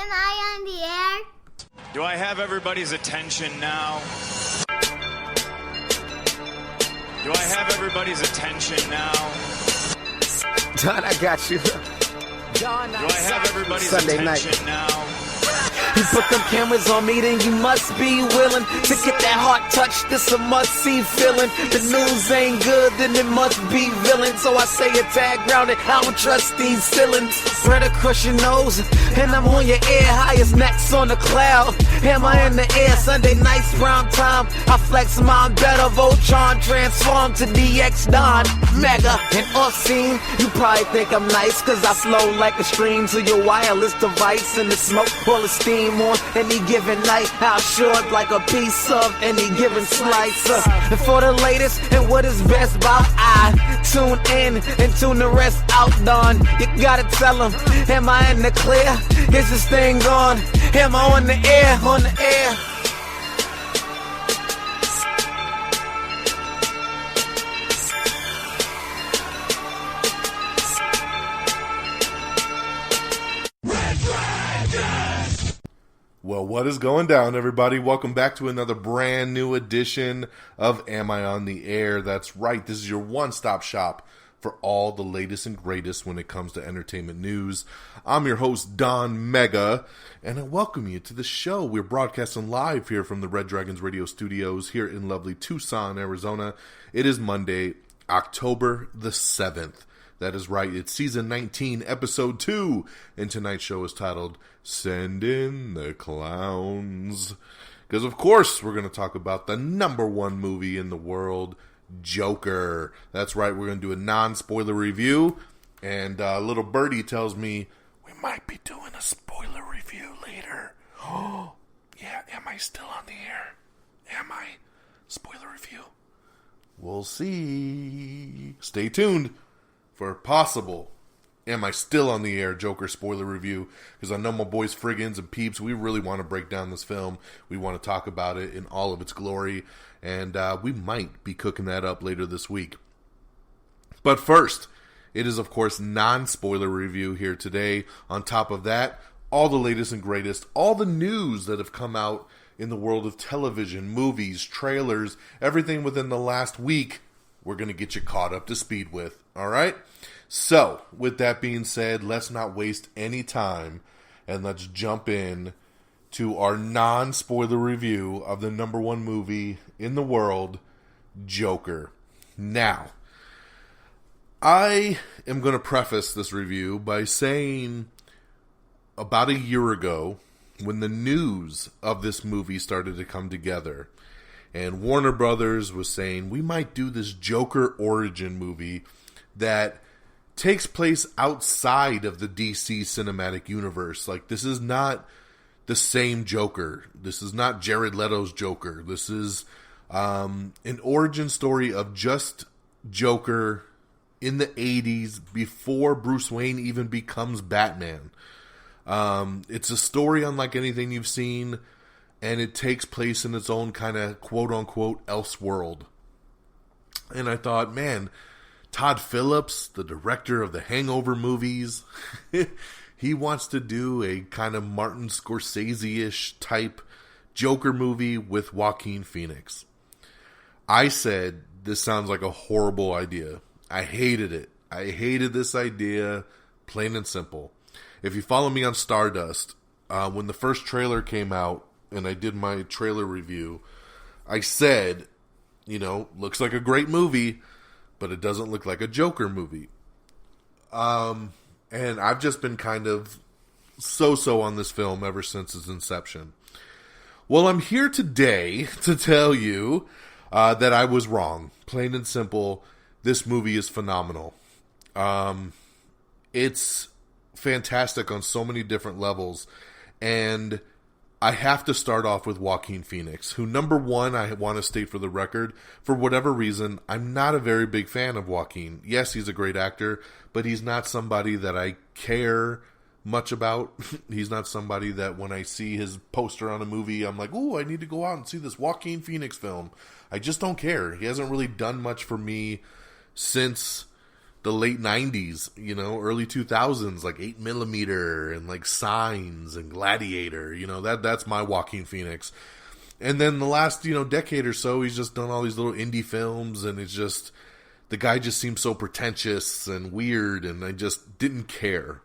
Am I on the air? Do I have everybody's attention now? Do I have everybody's attention now? Don, I got you. Do I have everybody's Sunday attention night. now? You put them cameras on me, then you must be willing to get that heart touch. This a must-see feeling. The news ain't good, then it must be villain. So I say a tag grounded, I don't trust these ceilings. Spread across your nose, and I'm on your ear. Highest necks on the cloud. Am I in the air? Sunday nights, prime time. I flex mine better. Voltron transform to DX Don Mega. And off scene, you probably think I'm nice, cause I flow like a stream to your wireless device. And the smoke full of steam on any given night. I'll short like a piece of any given slice. And for the latest and what is best about, I tune in and tune the rest out, Don. You gotta tell them, am I in the clear? Is this thing on? Am I on the air? On the air? Well, what is going down, everybody? Welcome back to another brand new edition of Am I on the Air? That's right, this is your one-stop shop for all the latest and greatest when it comes to entertainment news. I'm your host, Don Mega, and I welcome you to the show. We're broadcasting live here from the Red Dragons Radio Studios here in lovely Tucson, Arizona. It is Monday, October the 7th. That is right, it's season 19, episode 2, and tonight's show is titled, Send in the Clowns. Because, of course, we're going to talk about the number one movie in the world, Joker. That's right, we're going to do a non-spoiler review, and little birdie tells me we might be doing a spoiler review later. Oh, yeah, am I still on the air? Am I? Spoiler review. We'll see. Stay tuned for possible Am I Still on the Air Joker spoiler review, because I know my boys Friggins and Peeps, we really want to break down this film. We want to talk about it in all of its glory, and we might be cooking that up later this week. But first, it is of course non-spoiler review here today. On top of that, all the latest and greatest, all the news that have come out in the world of television, movies, trailers, everything within the last week, we're going to get you caught up to speed with. All right? So, with that being said, let's not waste any time, and let's jump in to our non-spoiler review of the number one movie in the world, Joker. Now, I am going to preface this review by saying about a year ago, when the news of this movie started to come together, and Warner Brothers was saying, we might do this Joker origin movie that takes place outside of the DC cinematic universe. Like, this is not the same Joker. This is not Jared Leto's Joker. This is an origin story of just Joker in the 80s, before Bruce Wayne even becomes Batman. It's a story unlike anything you've seen, and it takes place in its own kind of quote-unquote Elseworld. And I thought, man, Todd Phillips, the director of the Hangover movies, he wants to do a kind of Martin Scorsese-ish type Joker movie with Joaquin Phoenix. I said, this sounds like a horrible idea. I hated it. I hated this idea, plain and simple. If you follow me on Stardust, when the first trailer came out, and I did my trailer review, I said, you know, looks like a great movie, but it doesn't look like a Joker movie. And I've just been kind of so-so on this film ever since its inception. Well, I'm here today to tell you that I was wrong. Plain and simple, this movie is phenomenal. It's fantastic on so many different levels, and I have to start off with Joaquin Phoenix, who, number one, I want to state for the record, for whatever reason, I'm not a very big fan of Joaquin. Yes, he's a great actor, but he's not somebody that I care much about. He's not somebody that when I see his poster on a movie, I'm like, ooh, I need to go out and see this Joaquin Phoenix film. I just don't care. He hasn't really done much for me since the late 90s, you know, early 2000s, like 8mm and like Signs and Gladiator, you know, that's my Joaquin Phoenix. And then the last, you know, decade or so, he's just done all these little indie films, and it's just, the guy just seems so pretentious and weird, and I just didn't care.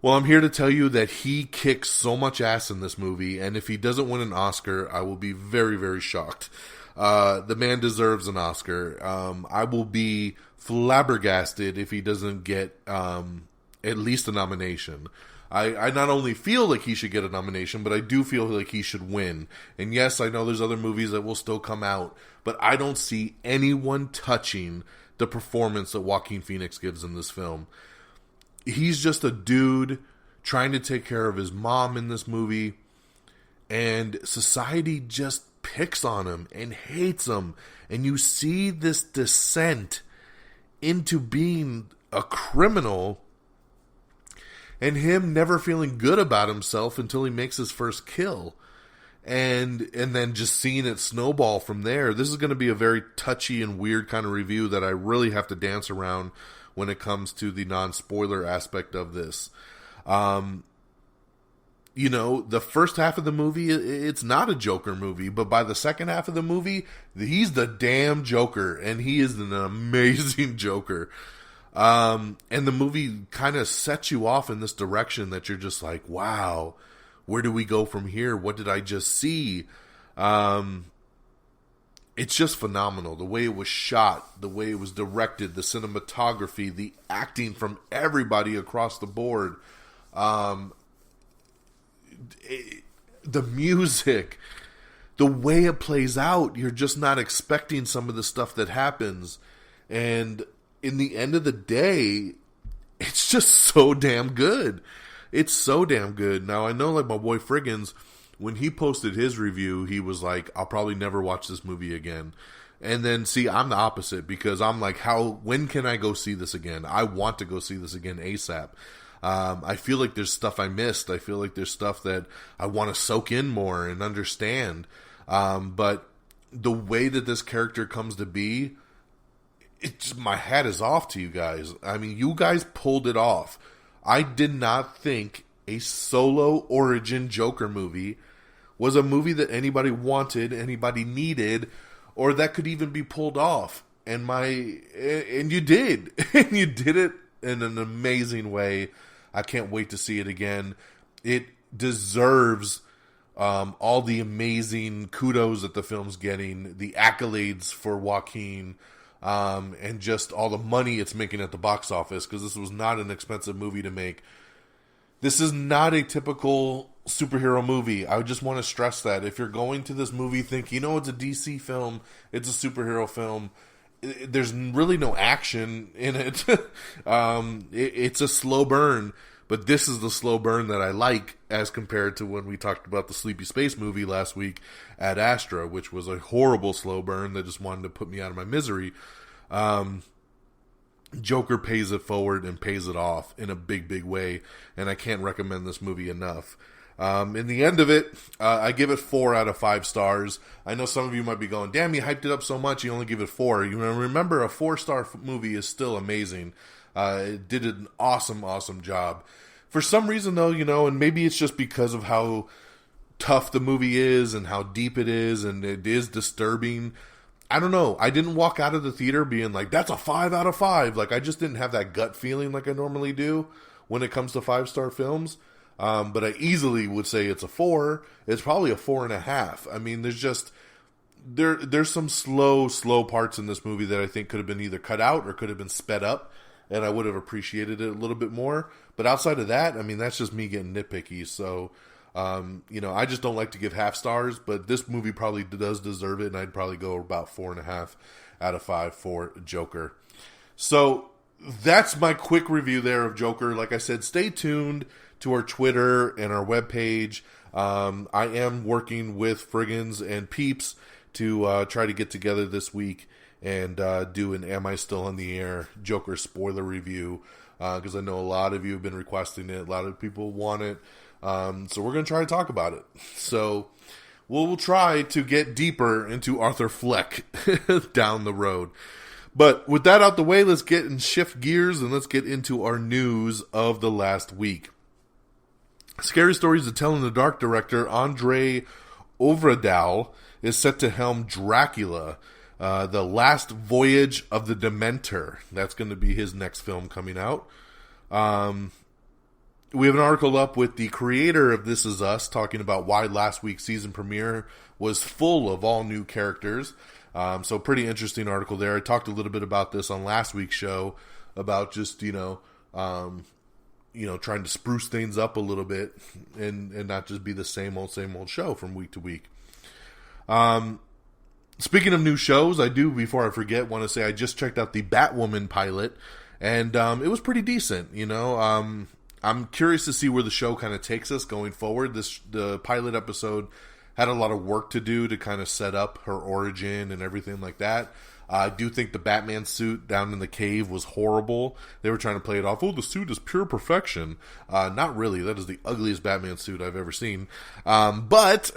Well, I'm here to tell you that he kicks so much ass in this movie, and if he doesn't win an Oscar, I will be very, very shocked. The man deserves an Oscar. I will be flabbergasted if he doesn't get at least a nomination. I not only feel like he should get a nomination, but I do feel like he should win. And yes, I know there's other movies that will still come out, but I don't see anyone touching the performance that Joaquin Phoenix gives in this film. He's just a dude trying to take care of his mom in this movie, and society just picks on him and hates him, and you see this descent into being a criminal, and him never feeling good about himself until he makes his first kill. And then just seeing it snowball from there. This is going to be a very touchy and weird kind of review that I really have to dance around when it comes to the non-spoiler aspect of this. You know, the first half of the movie, it's not a Joker movie, but by the second half of the movie, he's the damn Joker, and he is an amazing Joker. And the movie kind of sets you off in this direction that you're just like, wow, where do we go from here? What did I just see? It's just phenomenal. The way it was shot, the way it was directed, the cinematography, the acting from everybody across the board. The music, the way it plays out, you're just not expecting some of the stuff that happens. And in the end of the day, it's just so damn good. It's so damn good. Now, I know, like, my boy Friggins, when he posted his review, he was like, I'll probably never watch this movie again. And then, see, I'm the opposite, because I'm like, when can I go see this again? I want to go see this again ASAP. I feel like there's stuff I missed. I feel like there's stuff that I want to soak in more and understand. But the way that this character comes to be, my hat is off to you guys. I mean, you guys pulled it off. I did not think a solo origin Joker movie was a movie that anybody wanted, anybody needed, or that could even be pulled off. And you did. And you did it in an amazing way. I can't wait to see it again. It deserves all the amazing kudos that the film's getting, the accolades for Joaquin, and just all the money it's making at the box office, because this was not an expensive movie to make. This is not a typical superhero movie. I just want to stress that. If you're going to this movie thinking, it's a DC film, it's a superhero film, there's really no action in it. It's a slow burn, but this is the slow burn that I like, as compared to when we talked about the Sleepy Space movie last week, Ad Astra, which was a horrible slow burn that just wanted to put me out of my misery. Joker pays it forward and pays it off in a big, big way, and I can't recommend this movie enough. In the end of it, I give it 4 out of 5 stars. I know some of you might be going, damn, you hyped it up so much, you only give it 4. You remember, a 4-star movie is still amazing. It did an awesome, awesome job. For some reason, though, and maybe it's just because of how tough the movie is and how deep it is, and it is disturbing. I don't know. I didn't walk out of the theater being like, that's a 5 out of 5. Like, I just didn't have that gut feeling like I normally do when it comes to 5-star films. But I easily would say it's a 4. It's probably a 4.5. I mean, there's just, there's some slow parts in this movie that I think could have been either cut out or could have been sped up, and I would have appreciated it a little bit more. But outside of that, I mean, that's just me getting nitpicky. So, I just don't like to give half stars, but this movie probably does deserve it, and I'd probably go about 4.5 out of 5 for Joker. So that's my quick review there of Joker. Like I said, stay tuned to our Twitter and our webpage. I am working with Friggins and Peeps to try to get together this week and do an Am I Still on the Air Joker spoiler review, because I know a lot of you have been requesting it. A lot of people want it. So we're going to try to talk about it. So we'll try to get deeper into Arthur Fleck down the road. But with that out the way, let's get and shift gears and let's get into our news of the last week. Scary Stories to Tell in the Dark director Andre Ovredal is set to helm Dracula, the Last Voyage of the Demeter. That's going to be his next film coming out. We have an article up with the creator of This Is Us talking about why last week's season premiere was full of all new characters. So pretty interesting article there. I talked a little bit about this on last week's show about just, trying to spruce things up a little bit and not just be the same old show from week to week. Speaking of new shows, I do, before I forget, want to say I just checked out the Batwoman pilot, and it was pretty decent. I'm curious to see where the show kind of takes us going forward. The pilot episode had a lot of work to do to kind of set up her origin and everything like that. I do think the Batman suit down in the cave was horrible. They were trying to play it off, oh, the suit is pure perfection. Not really. That is the ugliest Batman suit I've ever seen. But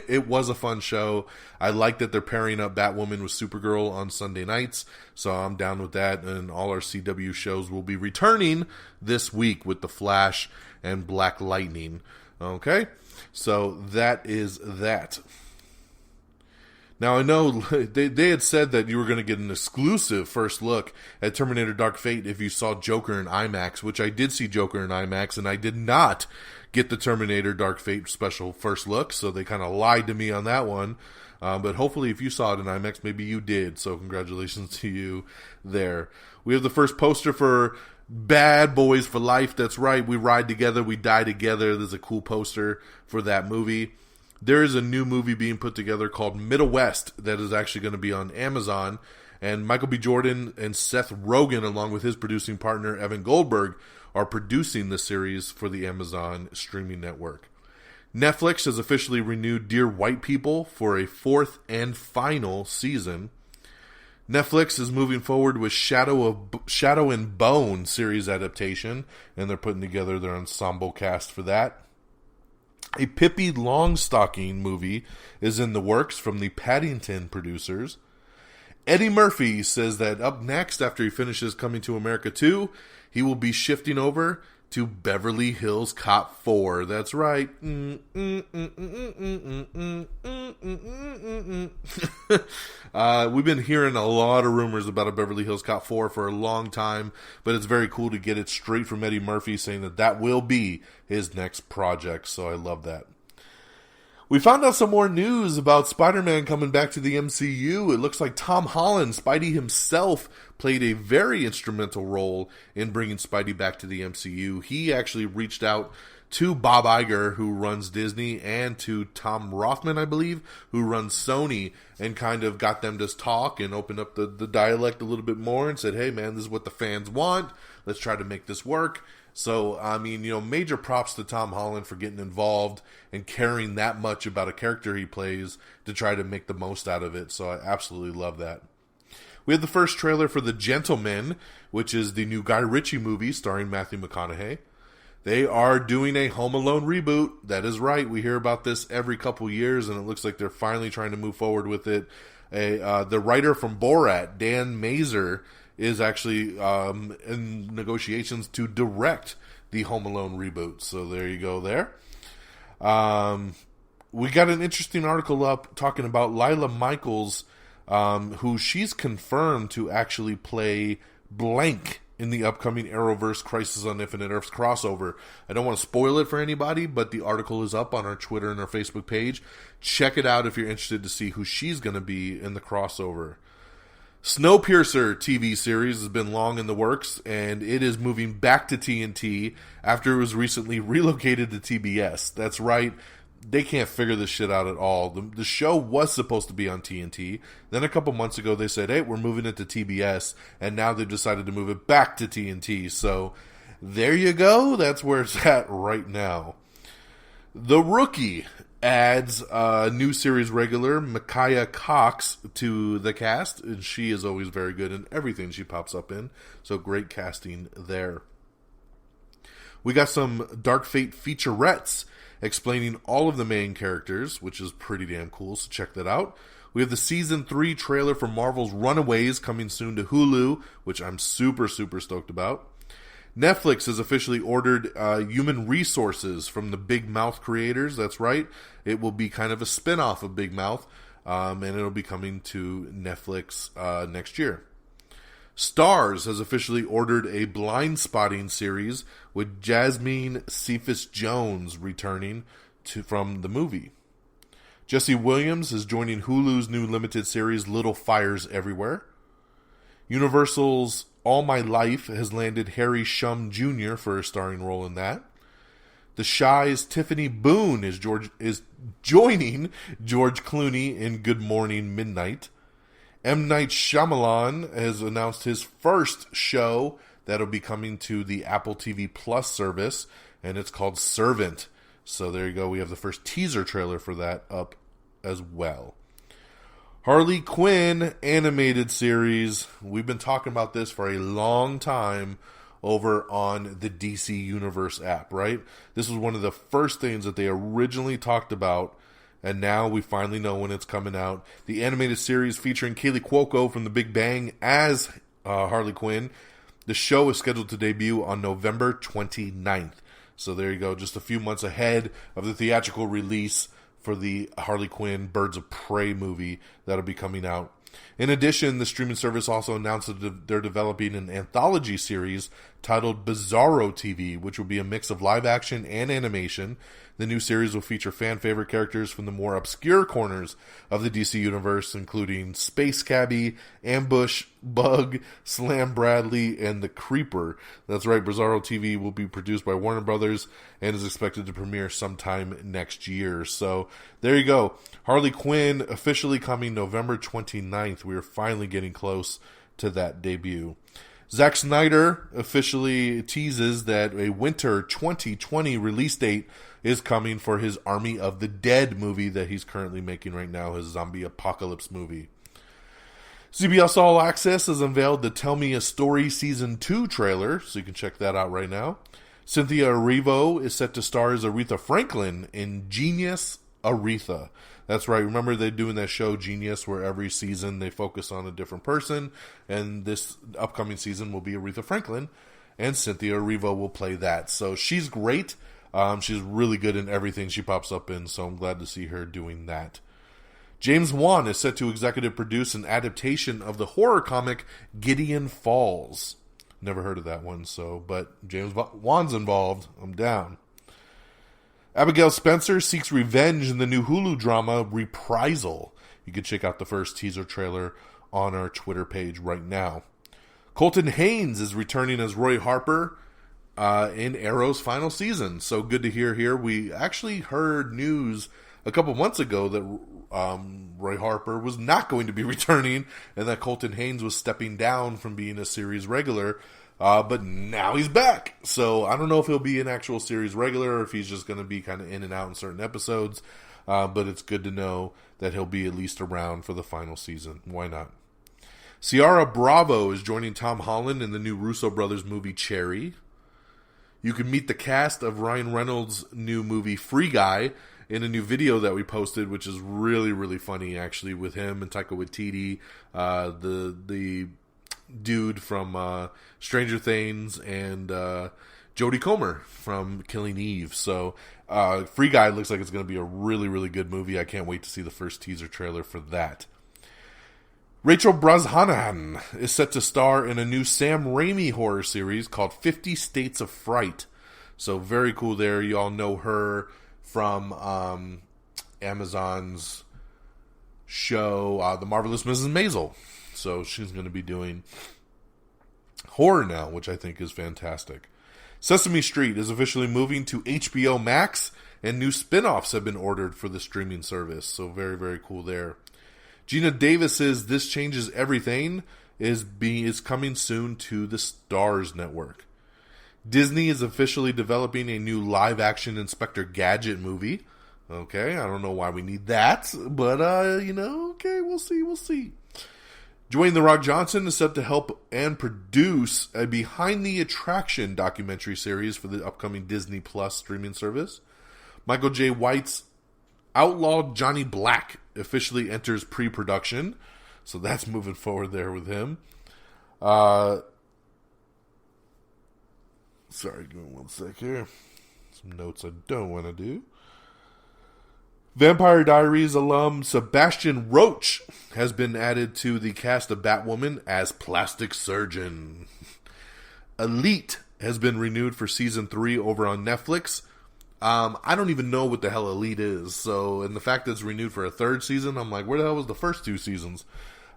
it was a fun show. I like that they're pairing up Batwoman with Supergirl on Sunday nights, so I'm down with that. And all our CW shows will be returning this week with The Flash and Black Lightning. Okay? So that is that. Now, I know they had said that you were going to get an exclusive first look at Terminator Dark Fate if you saw Joker in IMAX, which I did see Joker in IMAX, and I did not get the Terminator Dark Fate special first look, so they kind of lied to me on that one. But hopefully if you saw it in IMAX, maybe you did, so congratulations to you there. We have the first poster for Bad Boys for Life. That's right, we ride together, we die together. There's a cool poster for that movie. There is a new movie being put together called Middle West that is actually going to be on Amazon. And Michael B. Jordan and Seth Rogen, along with his producing partner Evan Goldberg, are producing the series for the Amazon streaming network. Netflix has officially renewed Dear White People for a fourth and final season. Netflix is moving forward with Shadow and Bone series adaptation, and they're putting together their ensemble cast for that. A Pippi Longstocking movie is in the works from the Paddington producers. Eddie Murphy says that up next, after he finishes Coming to America 2, he will be shifting over to Beverly Hills Cop 4. That's right. We've been hearing a lot of rumors about a Beverly Hills Cop 4 for a long time, but it's very cool to get it straight from Eddie Murphy saying that will be his next project, so I love that. We found out some more news about Spider-Man coming back to the MCU. It looks like Tom Holland, Spidey himself, played a very instrumental role in bringing Spidey back to the MCU. He actually reached out to Bob Iger, who runs Disney, and to Tom Rothman, I believe, who runs Sony, and kind of got them to talk and open up the dialect a little bit more and said, hey man, this is what the fans want. Let's try to make this work. So, I mean, major props to Tom Holland for getting involved and caring that much about a character he plays to try to make the most out of it. So I absolutely love that. We had the first trailer for The Gentleman, which is the new Guy Ritchie movie starring Matthew McConaughey. They are doing a Home Alone reboot. That is right. We hear about this every couple years, and it looks like they're finally trying to move forward with it. The writer from Borat, Dan Mazer, is actually in negotiations to direct the Home Alone reboot. So there you go there. We got an interesting article up talking about Lila Michaels, who she's confirmed to actually play Blank in the upcoming Arrowverse Crisis on Infinite Earths crossover. I don't want to spoil it for anybody, but the article is up on our Twitter and our Facebook page. Check it out if you're interested to see who she's going to be in the crossover. Snowpiercer TV series has been long in the works, and it is moving back to TNT after it was recently relocated to TBS. That's right, they can't figure this shit out at all. The show was supposed to be on TNT. Then a couple months ago they said, hey, we're moving it to TBS, and now they've decided to move it back to TNT. So there you go. That's where it's at right now. The Rookie adds a new series regular, Micaiah Cox, to the cast, and she is always very good in everything she pops up in, so great casting there. We got some Dark Fate featurettes explaining all of the main characters, which is pretty damn cool, so check that out. We have the Season 3 trailer for Marvel's Runaways coming soon to Hulu, which I'm super, super stoked about. Netflix has officially ordered Human Resources from the Big Mouth creators. That's right. It will be kind of a spin-off of Big Mouth, and it'll be coming to Netflix next year. Starz has officially ordered a Blindspotting series with Jasmine Cephas Jones returning from the movie. Jesse Williams is joining Hulu's new limited series Little Fires Everywhere. Universal's All My Life has landed Harry Shum Jr. for a starring role in that. The Shy's Tiffany Boone is joining George Clooney in Good Morning Midnight. M. Night Shyamalan has announced his first show that'll be coming to the Apple TV Plus service, and it's called Servant. So there you go. We have the first teaser trailer for that up as well. Harley Quinn animated series. We've been talking about this for a long time over on the DC Universe app, right? This was one of the first things that they originally talked about, and now we finally know when it's coming out. The animated series featuring Kaylee Cuoco from The Big Bang as Harley Quinn. The show is scheduled to debut on November 29th. So there you go, just a few months ahead of the theatrical release for the Harley Quinn Birds of Prey movie that'll be coming out. In addition, the streaming service also announced that they're developing an anthology series titled Bizarro TV, which will be a mix of live action and animation. The new series will feature fan-favorite characters from the more obscure corners of the DC Universe, including Space Cabbie, Ambush, Bug, Slam Bradley, and The Creeper. That's right, Bizarro TV will be produced by Warner Brothers and is expected to premiere sometime next year. So, there you go. Harley Quinn officially coming November 29th. We are finally getting close to that debut. Zack Snyder officially teases that a winter 2020 release date is coming for his Army of the Dead movie that he's currently making right now, his zombie apocalypse movie. CBS All Access has unveiled the Tell Me a Story Season 2 trailer, so you can check that out right now. Cynthia Erivo is set to star as Aretha Franklin in Genius Aretha. That's right, remember they're doing that show Genius where every season they focus on a different person, and this upcoming season will be Aretha Franklin, and Cynthia Erivo will play that. So she's great. She's really good in everything she pops up in, so I'm glad to see her doing that. James Wan is set to executive produce an adaptation of the horror comic Gideon Falls. Never heard of that one, but James Wan's involved. I'm down. Abigail Spencer seeks revenge in the new Hulu drama Reprisal. You can check out the first teaser trailer on our Twitter page right now. Colton Haynes is returning as Roy Harper in Arrow's final season. So good to hear here. We actually heard news a couple months ago that Roy Harper was not going to be returning and that Colton Haynes was stepping down from being a series regular. But now he's back. So I don't know if he'll be an actual series regular or if he's just going to be kind of in and out in certain episodes. But it's good to know that he'll be at least around for the final season. Why not? Ciara Bravo is joining Tom Holland in the new Russo brothers movie Cherry. You can meet the cast of Ryan Reynolds' new movie Free Guy in a new video that we posted, which is really, really funny, actually, with him and Taika Waititi, the dude from Stranger Things, and Jodie Comer from Killing Eve. So Free Guy looks like it's going to be a really, really good movie. I can't wait to see the first teaser trailer for that. Rachel Brosnahan is set to star in a new Sam Raimi horror series called 50 States of Fright. So very cool there. You all know her from Amazon's show, The Marvelous Mrs. Maisel. So she's going to be doing horror now, which I think is fantastic. Sesame Street is officially moving to HBO Max, and new spin-offs have been ordered for the streaming service. So very, very cool there. Gina Davis's This Changes Everything is coming soon to the Starz network. Disney is officially developing a new live-action Inspector Gadget movie. Okay, I don't know why we need that, but, okay, we'll see. Dwayne The Rock Johnson is set to help and produce a Behind the Attraction documentary series for the upcoming Disney Plus streaming service. Michael J. White's Outlaw Johnny Black officially enters pre-production. So that's moving forward there with him. Sorry, give me one sec here. Some notes I don't want to do. Vampire Diaries alum Sebastian Roach has been added to the cast of Batwoman as plastic surgeon. Elite has been renewed for season 3 over on Netflix. I don't even know what the hell Elite is. So, and the fact that it's renewed for a 3rd season, I'm like, where the hell was the first 2 seasons?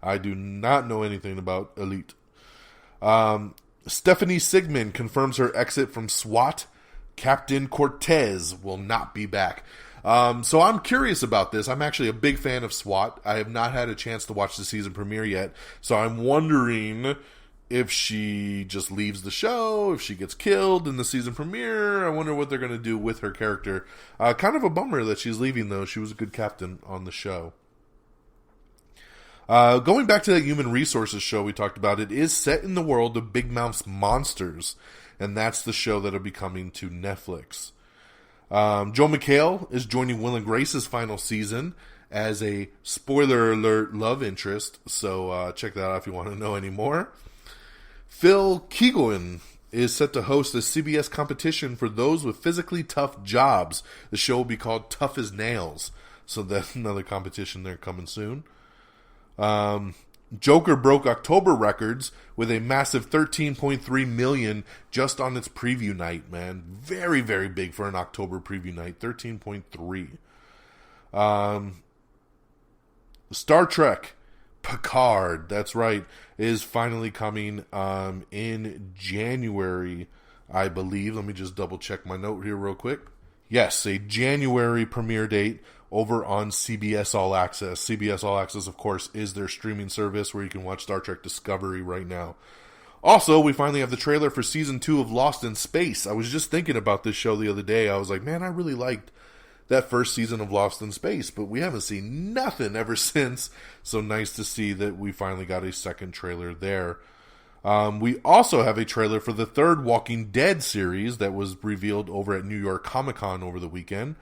I do not know anything about Elite. Stephanie Sigmund confirms her exit from SWAT. Captain Cortez will not be back. So I'm curious about this. I'm actually a big fan of SWAT. I have not had a chance to watch the season premiere yet. So I'm wondering if she just leaves the show, if she gets killed in the season premiere. I wonder what they're going to do with her character. Kind of a bummer that she's leaving, though. She was a good captain on the show. Going back to that human resources show we talked about, it is set in the world of Big Mouth's Monsters. And that's the show that'll be coming to Netflix. Joe McHale is joining Will and Grace's final season as a spoiler alert love interest. So check that out if you want to know any more. Phil Keoghan is set to host a CBS competition for those with physically tough jobs. The show will be called Tough as Nails. So that's another competition there coming soon. Joker broke October records with a massive 13.3 million just on its preview night, man. Very, very big for an October preview night. 13.3. Star Trek Picard, that's right, is finally coming in January, I believe. Let me just double check my note here real quick. Yes, a January premiere date over on CBS All Access. CBS All Access, of course, is their streaming service where you can watch Star Trek Discovery right now. Also, we finally have the trailer for Season 2 of Lost in Space. I was just thinking about this show the other day. I was like, man, I really liked that first season of Lost in Space, but we haven't seen nothing ever since. So nice to see that we finally got a second trailer there. We also have a trailer for the 3rd Walking Dead series that was revealed over at New York Comic Con over the weekend.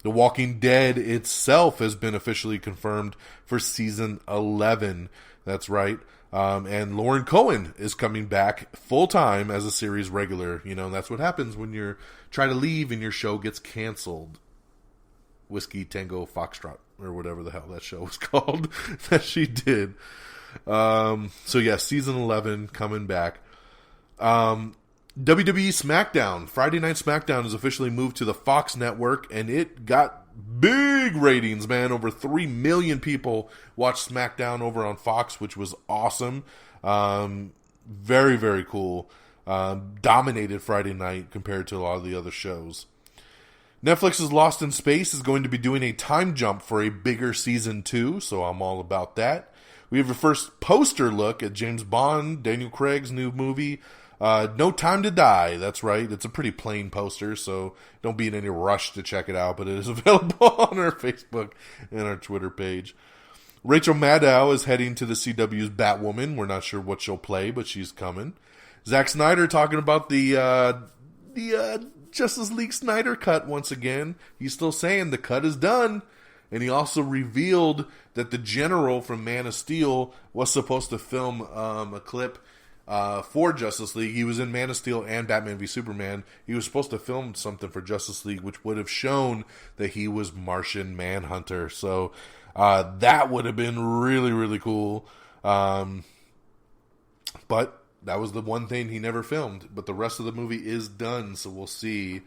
The Walking Dead itself has been officially confirmed for season 11. That's right. And Lauren Cohan is coming back full-time as a series regular. You know, that's what happens when you're trying to leave and your show gets canceled. Whiskey Tango Foxtrot, or whatever the hell that show was called that she did. So yeah, season 11 coming back. WWE SmackDown, Friday Night SmackDown is officially moved to the Fox network, and it got big ratings, man. Over 3 million people watched SmackDown over on Fox, which was awesome. Very, very cool. Dominated Friday night compared to a lot of the other shows. Netflix's Lost in Space is going to be doing a time jump for a bigger season 2, so I'm all about that. We have a first poster look at James Bond, Daniel Craig's new movie, No Time to Die. That's right. It's a pretty plain poster, so don't be in any rush to check it out, but it is available on our Facebook and our Twitter page. Rachel Maddow is heading to the CW's Batwoman. We're not sure what she'll play, but she's coming. Zack Snyder talking about the Justice League Snyder cut once again. He's still saying the cut is done. And he also revealed that the General from Man of Steel was supposed to film a clip for Justice League. He was in Man of Steel and Batman v Superman. He was supposed to film something for Justice League, which would have shown that he was Martian Manhunter. So that would have been really, really cool. But that was the one thing he never filmed. But the rest of the movie is done, so we'll see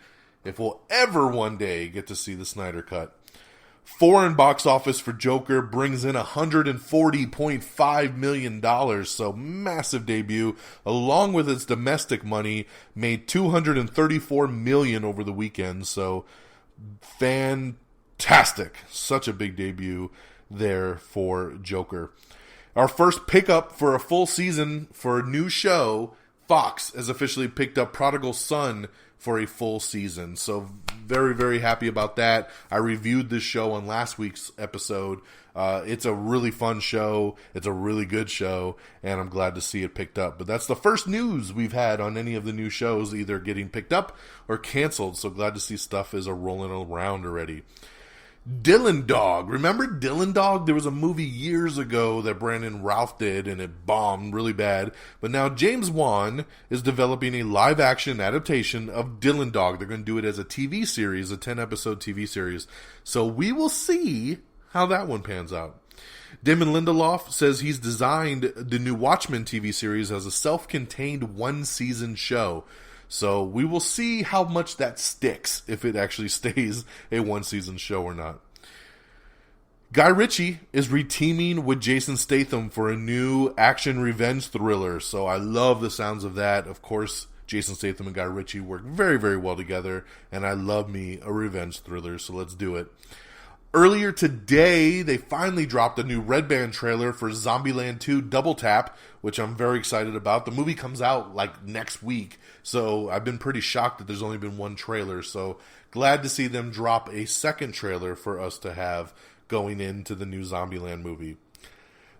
if we'll ever one day get to see the Snyder Cut. Foreign box office for Joker brings in $140.5 million, so massive debut. Along with its domestic money, made $234 million over the weekend, so fantastic. Such a big debut there for Joker. Our first pickup for a full season for a new show, Fox has officially picked up Prodigal Son for a full season. So very, very happy about that. I reviewed this show on last week's episode. It's a really fun show. It's a really good show, and I'm glad to see it picked up. But that's the first news we've had on any of the new shows either getting picked up or canceled. So glad to see stuff is rolling around already. Dylan Dog. Remember Dylan Dog? There was a movie years ago that Brandon Routh did, and it bombed really bad. But now James Wan is developing a live-action adaptation of Dylan Dog. They're going to do it as a TV series, a 10-episode TV series. So we will see how that one pans out. Damon Lindelof says he's designed the new Watchmen TV series as a self-contained one-season show. So we will see how much that sticks, if it actually stays a one-season show or not. Guy Ritchie is reteaming with Jason Statham for a new action revenge thriller. So I love the sounds of that. Of course, Jason Statham and Guy Ritchie work very, very well together. And I love me a revenge thriller, so let's do it. Earlier today, they finally dropped a new Red Band trailer for Zombieland 2 Double Tap, which I'm very excited about. The movie comes out like next week, so I've been pretty shocked that there's only been one trailer. So glad to see them drop a second trailer for us to have going into the new Zombieland movie.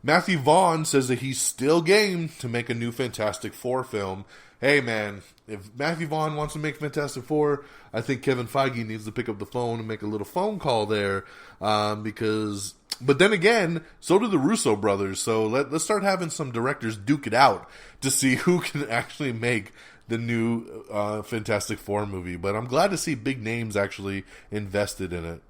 Matthew Vaughn says that he's still game to make a new Fantastic Four film. Hey man, if Matthew Vaughn wants to make Fantastic Four, I think Kevin Feige needs to pick up the phone and make a little phone call there, because... But then again, so do the Russo brothers, so let's start having some directors duke it out to see who can actually make the new Fantastic Four movie. But I'm glad to see big names actually invested in it.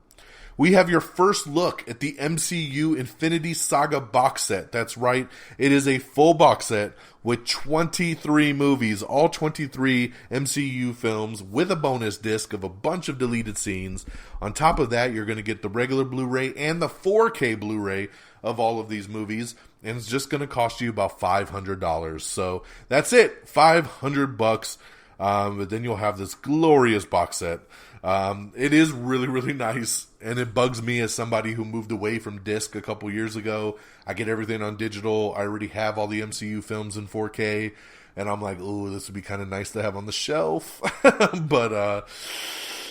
We have your first look at the MCU Infinity Saga box set. That's right, it is a full box set with 23 movies, all 23 MCU films with a bonus disc of a bunch of deleted scenes. On top of that, you're going to get the regular Blu-ray and the 4K Blu-ray of all of these movies, and it's just going to cost you about $500. So that's it, $500. But then you'll have this glorious box set. It is really, really nice, and it bugs me as somebody who moved away from disc a couple years ago. I get everything on digital. I already have all the MCU films in 4K, and I'm like, oh, this would be kind of nice to have on the shelf. But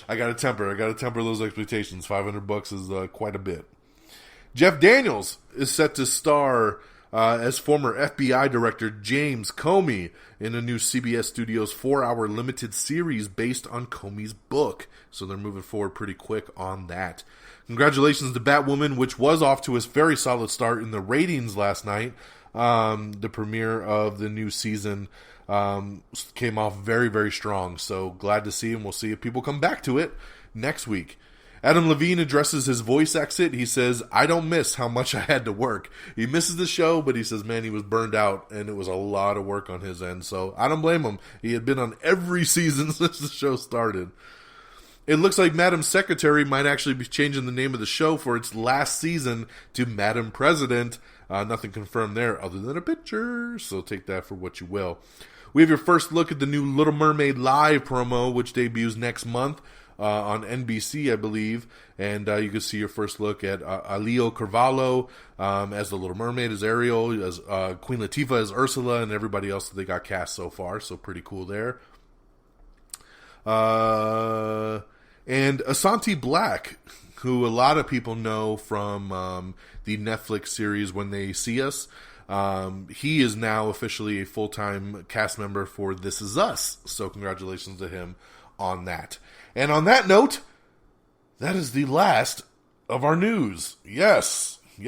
I gotta temper those expectations. $500 is quite a bit. Jeff Daniels is set to star as former FBI Director James Comey in a new CBS Studios 4-hour limited series based on Comey's book. So they're moving forward pretty quick on that. Congratulations to Batwoman, which was off to a very solid start in the ratings last night. The premiere of the new season came off very, very strong. So glad to see, and we'll see if people come back to it next week. Adam Levine addresses his voice exit. He says, I don't miss how much I had to work. He misses the show, but he says, man, he was burned out, and it was a lot of work on his end. So I don't blame him. He had been on every season since the show started. It looks like Madam Secretary might actually be changing the name of the show for its last season to Madam President. Nothing confirmed there other than a picture, so take that for what you will. We have your first look at the new Little Mermaid Live promo, which debuts next month. On NBC, I believe, and you can see your first look at Alio Carvalho as the Little Mermaid, as Ariel, as Queen Latifah as Ursula, and everybody else that they got cast so far, so pretty cool there. And Asante Black, who a lot of people know from the Netflix series When They See Us, he is now officially a full-time cast member for This Is Us, so congratulations to him on that. And on that note, that is the last of our news. Yes. We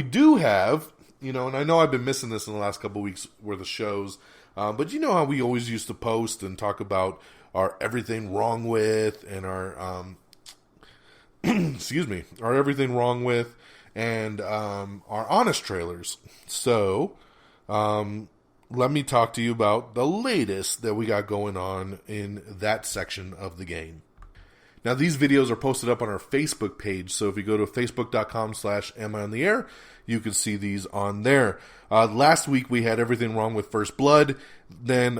do have, and I know I've been missing this in the last couple of weeks worth of shows, but you know how we always used to post and talk about our everything wrong with and our, our everything wrong with and our honest trailers. So, let me talk to you about the latest that we got going on in that section of the game. Now, these videos are posted up on our Facebook page, so if you go to facebook.com/amiontheair, you can see these on there. Last week, we had Everything Wrong with First Blood. Then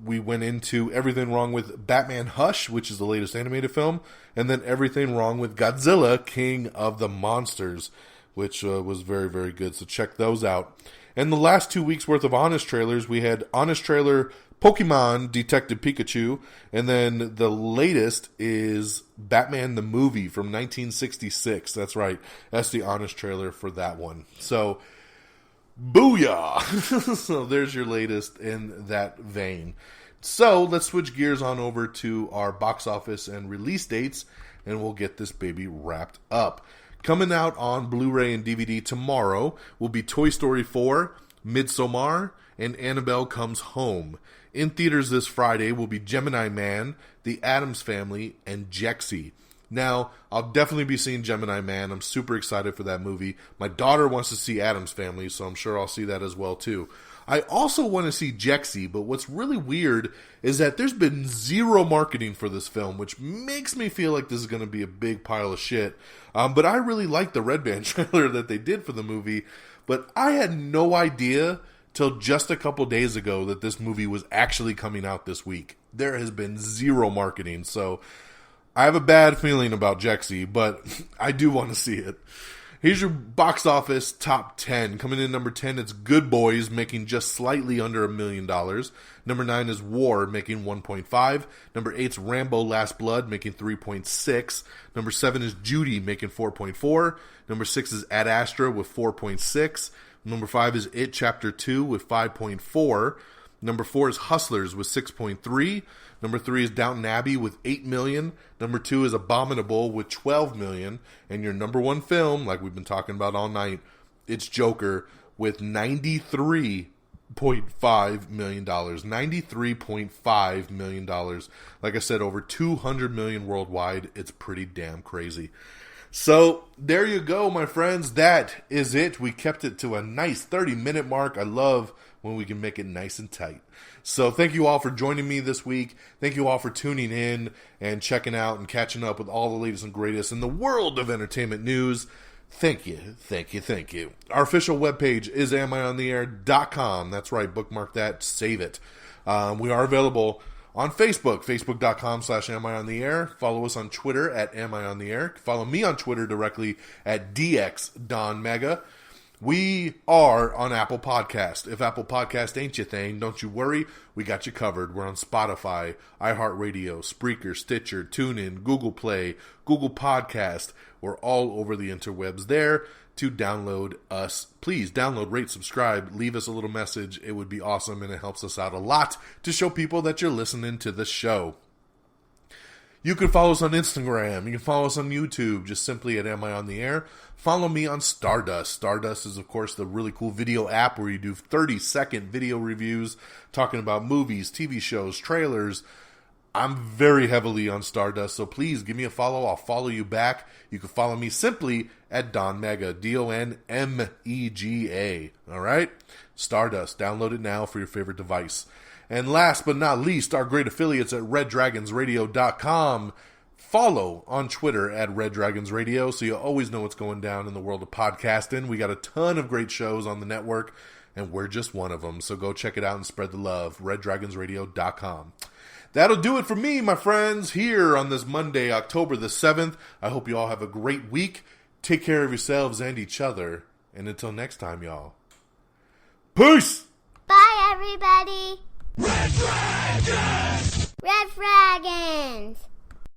we went into Everything Wrong with Batman Hush, which is the latest animated film. And then Everything Wrong with Godzilla, King of the Monsters, which was very, very good. So check those out. And the last 2 weeks worth of honest trailers, we had honest trailer Pokemon Detective Pikachu, and then the latest is Batman the Movie from 1966. That's right. That's the honest trailer for that one. So, booyah! So there's your latest in that vein. So let's switch gears on over to our box office and release dates, and we'll get this baby wrapped up. Coming out on Blu-ray and DVD tomorrow will be Toy Story 4, Midsommar, and Annabelle Comes Home. In theaters this Friday will be Gemini Man, The Addams Family, and Jexy. Now, I'll definitely be seeing Gemini Man. I'm super excited for that movie. My daughter wants to see Addams Family, so I'm sure I'll see that as well, too. I also want to see Jexy, but what's really weird is that there's been zero marketing for this film, which makes me feel like this is going to be a big pile of shit. But I really like the Red Band trailer that they did for the movie, but I had no idea till just a couple days ago that this movie was actually coming out this week. There has been zero marketing, so I have a bad feeling about Jexy, but I do want to see it. Here's your box office top 10. Coming in number 10, it's Good Boys, making just slightly under $1 million. Number 9 is War, making 1.5. Number 8 is Rambo Last Blood, making 3.6. Number 7 is Judy, making 4.4. Number 6 is Ad Astra with 4.6. Number 5 is It Chapter 2 with 5.4. Number 4 is Hustlers with 6.3. Number 3 is Downton Abbey with 8 million. Number 2 is Abominable with 12 million. And your number 1 film, like we've been talking about all night, it's Joker with $93.5 million. $93.5 million. Like I said, over 200 million worldwide. It's pretty damn crazy. So, there you go, my friends. That is it. We kept it to a nice 30-minute mark. I love when we can make it nice and tight. So thank you all for joining me this week. Thank you all for tuning in and checking out and catching up with all the latest and greatest in the world of entertainment news. Thank you, thank you, thank you. Our official webpage is amiontheair.com. That's right, bookmark that, save it. We are available on Facebook, facebook.com/amiontheair. Follow us on Twitter at amiontheair. Follow me on Twitter directly at DXDonMega. We are on Apple Podcast. If Apple Podcast ain't your thing, don't you worry. We got you covered. We're on Spotify, iHeartRadio, Spreaker, Stitcher, TuneIn, Google Play, Google Podcast. We're all over the interwebs there to download us. Please download, rate, subscribe, leave us a little message. It would be awesome, and it helps us out a lot to show people that you're listening to the show. You can follow us on Instagram. You can follow us on YouTube, just simply at Am I On The Air. Follow me on Stardust. Stardust is, of course, the really cool video app where you do 30-second video reviews talking about movies, TV shows, trailers. I'm very heavily on Stardust, so please give me a follow. I'll follow you back. You can follow me simply at Don Mega, DONMEGA. All right? Stardust. Download it now for your favorite device. And last but not least, our great affiliates at RedDragonsRadio.com. Follow on Twitter at Red Dragons Radio so you always know what's going down in the world of podcasting. We got a ton of great shows on the network, and we're just one of them. So go check it out and spread the love. RedDragonsRadio.com. That'll do it for me, my friends, here on this Monday, October the 7th. I hope you all have a great week. Take care of yourselves and each other. And until next time, y'all. Peace! Bye, everybody. Red Dragons! Red Flag!